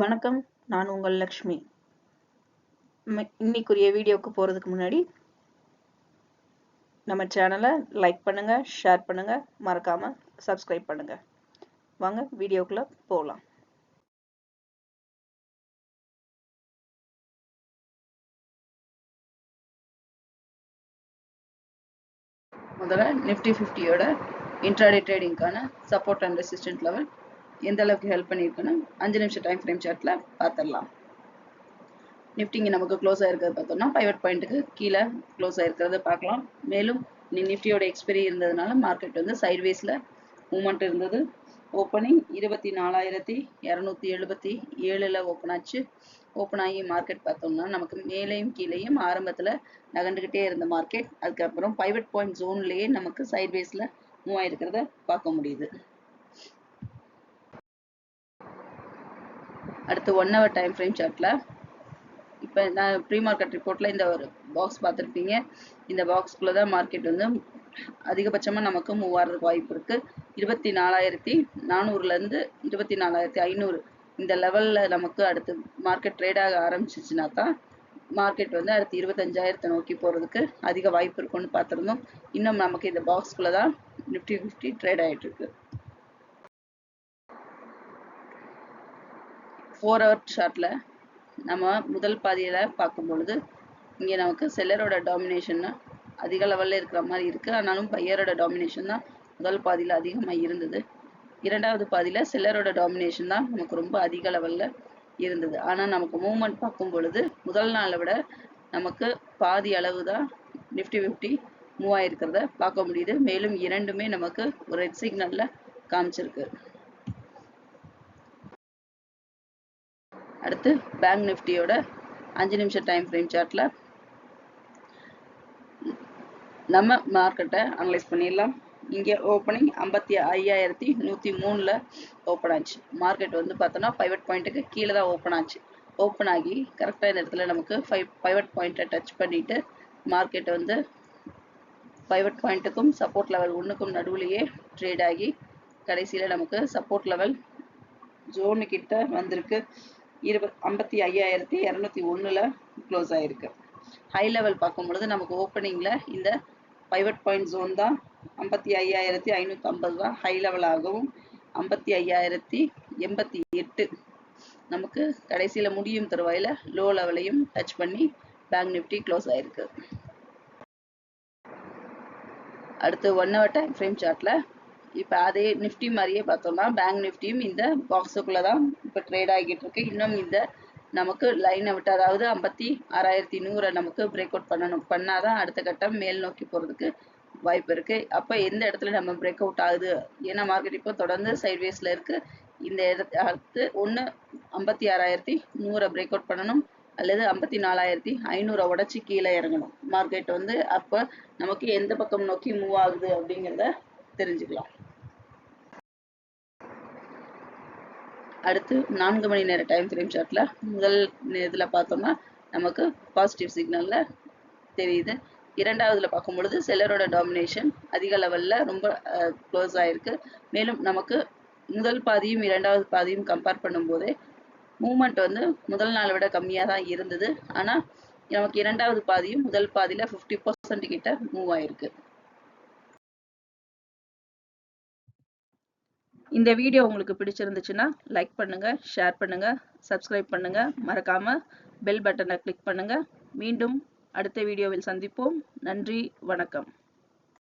வணக்கம், நான் உங்கள் லக்ஷ்மி. இன்னைக்குரிய வீடியோக்கு போறதுக்கு முன்னாடி நம்ம சேனலை லைக் பண்ணுங்க, ஷேர் பண்ணுங்க, மறக்காம சப்ஸ்கிரைப் பண்ணுங்க. வாங்க வீடியோக்குள்ள போகலாம். முதல்ல நிஃப்டி 50யோட இன்ட்ராடே ட்ரேடிங்கான சப்போர்ட் அண்ட் ரெசிஸ்டன்ட் லெவல் எந்த அளவுக்கு ஹெல்ப் பண்ணியிருக்குன்னு 5 நிமிஷம் டைம் ஃப்ரேம் சார்ட்ல பார்த்துடலாம். நிஃப்டிங்க நமக்கு க்ளோஸ் ஆயிருக்கிறது பார்த்தோம்னா பைவட் பாயிண்ட்டுக்கு கீழே க்ளோஸ் ஆயிருக்கிறத பார்க்கலாம். மேலும் நிஃப்டியோட எக்ஸ்பெரி இருந்ததுனால மார்க்கெட் வந்து சைட்வேஸ்ல மூவ்மெண்ட் இருந்தது. ஓப்பனிங் 24,277 ஓப்பன் ஆச்சு. ஓப்பன் ஆகி மார்க்கெட் பார்த்தோம்னா நமக்கு மேலேயும் கீழேயும் ஆரம்பத்தில் நகண்டுகிட்டே இருந்த மார்க்கெட் அதுக்கப்புறம் பைவட் பாயிண்ட் ஜோன்லேயே நமக்கு சைட்வேஸ்ல மூவ் ஆயிருக்கிறத பார்க்க முடியுது. அடுத்து 1 hour டைம் ஃப்ரேம் சார்ட்ல இப்போ நான் ப்ரீ மார்க்கெட் ரிப்போர்ட்டில் இந்த ஒரு பாக்ஸ் பார்த்துருப்பீங்க. இந்த பாக்ஸ்குள்ளே தான் மார்க்கெட் வந்து அதிகபட்சமாக நமக்கு மூவ் ஆகிறதுக்கு வாய்ப்பு இருக்குது. 24,400லேருந்து 24,500 இந்த லெவலில் நமக்கு அடுத்து மார்க்கெட் ட்ரேட் ஆக ஆரம்பிச்சிச்சுன்னா தான் மார்க்கெட் வந்து அடுத்து 25,000 நோக்கி போகிறதுக்கு அதிக வாய்ப்பு இருக்குன்னு பார்த்துருந்தோம். இன்னும் நமக்கு இந்த பாக்ஸ்குள்ளே தான் நிஃப்டி 50 ட்ரேட் ஆகிட்டு இருக்கு. 4 hour சார்ட்டில் நம்ம முதல் பாதியில் பார்க்கும் பொழுது இங்கே நமக்கு செல்லரோட டாமினேஷன் அதிக லெவலில் இருக்கிற மாதிரி இருக்குது. ஆனாலும் பையரோட டாமினேஷன் தான் முதல் பாதியில் அதிகமாக இருந்தது. இரண்டாவது பாதியில் செல்லரோட டாமினேஷன் தான் நமக்கு ரொம்ப அதிக லெவலில் இருந்தது. ஆனால் நமக்கு மூவ்மெண்ட் பார்க்கும் பொழுது முதல் நாளை விட நமக்கு பாதி அளவு தான் நிஃப்டி 50 மூவ் ஆகிருக்கிறத பார்க்க முடியுது. மேலும் இரண்டுமே நமக்கு ஒரு ரெட் சிக்னலில் காமிச்சிருக்கு. அடுத்து பேங்க் நிஃப்டியோட 5 நிமிஷம் டைம் ஃப்ரேம் சார்ட்ல நம்ம மார்க்கெட்டை அனலைஸ் பண்ணிடலாம். இங்கே ஓப்பனிங் 55,103ல் ஓப்பன் ஆச்சு. மார்க்கெட் வந்து பார்த்தோன்னா பைவட் பாயிண்ட்டுக்கு கீழே தான் ஓப்பன் ஆச்சு. ஓப்பன் ஆகி கரெக்டாக இந்த இடத்துல நமக்கு பைவட் பாயிண்ட்டை டச் பண்ணிட்டு மார்க்கெட் வந்து பைவட் பாயிண்ட்டுக்கும் சப்போர்ட் லெவல் 1க்கும் நடுவுலையே ட்ரேட் ஆகி கடைசியில் நமக்கு சப்போர்ட் லெவல் ஜோனு கிட்ட வந்திருக்கு. 55,201ல் க்ளோஸ் ஆகிருக்கு. ஹை லெவல் பார்க்கும் பொழுது நமக்கு ஓப்பனிங்கில் இந்த பைவட் பாயிண்ட் ஜோன் தான் 55,550 தான் ஹை லெவல் ஆகவும் 55,088 நமக்கு கடைசியில் முடியும் தருவாயில் லோ லெவலையும் டச் பண்ணி பேங்க் நிஃப்டி க்ளோஸ் ஆகிருக்கு. அடுத்து 1 hour டைம் ஃப்ரேம் சார்ட்டில் இப்போ அதே நிஃப்டி மாதிரியே பார்த்தோம்னா பேங்க் நிஃப்டியும் இந்த பாக்ஸுக்குள்ளே தான் இப்போ ட்ரேட் ஆகிட்டு இருக்கு. இன்னும் இந்த நமக்கு லைனை விட்டு அதாவது 56,100 நமக்கு பிரேக் அவுட் பண்ணாதான் அடுத்த கட்டம் மேல் நோக்கி போகிறதுக்கு வாய்ப்பு இருக்குது. அப்போ எந்த இடத்துல நம்ம பிரேக் அவுட் ஆகுது, ஏன்னா மார்க்கெட் இப்போ தொடர்ந்து சைட்வேஸில் இருக்குது. இந்த அடுத்து ஒன்று 56,100 பிரேக் அவுட் பண்ணணும் அல்லது 54,500 உடச்சி கீழே இறங்கணும். மார்க்கெட் வந்து அப்போ நமக்கு எந்த பக்கம் நோக்கி மூவ் ஆகுது அப்படிங்கிறத தெரிஞ்சுக்கலாம். அடுத்து 4 மணி நேர டைம் ஃப்ரேம் சார்ட்ல முதல் இதில் பார்த்தோம்னா நமக்கு பாசிட்டிவ் சிக்னலில் தெரியுது. இரண்டாவதுல பார்க்கும் பொழுது செல்லரோட டாமினேஷன் அதிக லெவலில் ரொம்ப க்ளோஸ் ஆகிருக்கு. மேலும் நமக்கு முதல் பாதியும் இரண்டாவது பாதியும் கம்பேர் பண்ணும்போதே மூவ்மெண்ட் வந்து முதல் நாளை விட கம்மியாக தான் இருந்தது. ஆனால் நமக்கு இரண்டாவது பாதியும் முதல் பாதியில் 50% கிட்ட மூவ் ஆகிருக்கு. இந்த வீடியோ உங்களுக்கு பிடிச்சிருந்துச்சுன்னா லைக் பண்ணுங்க, ஷேர் பண்ணுங்க, சப்ஸ்கிரைப் பண்ணுங்க, மறக்காம பெல் பட்டனை கிளிக் பண்ணுங்க. மீண்டும் அடுத்த வீடியோவில் சந்திப்போம். நன்றி, வணக்கம்.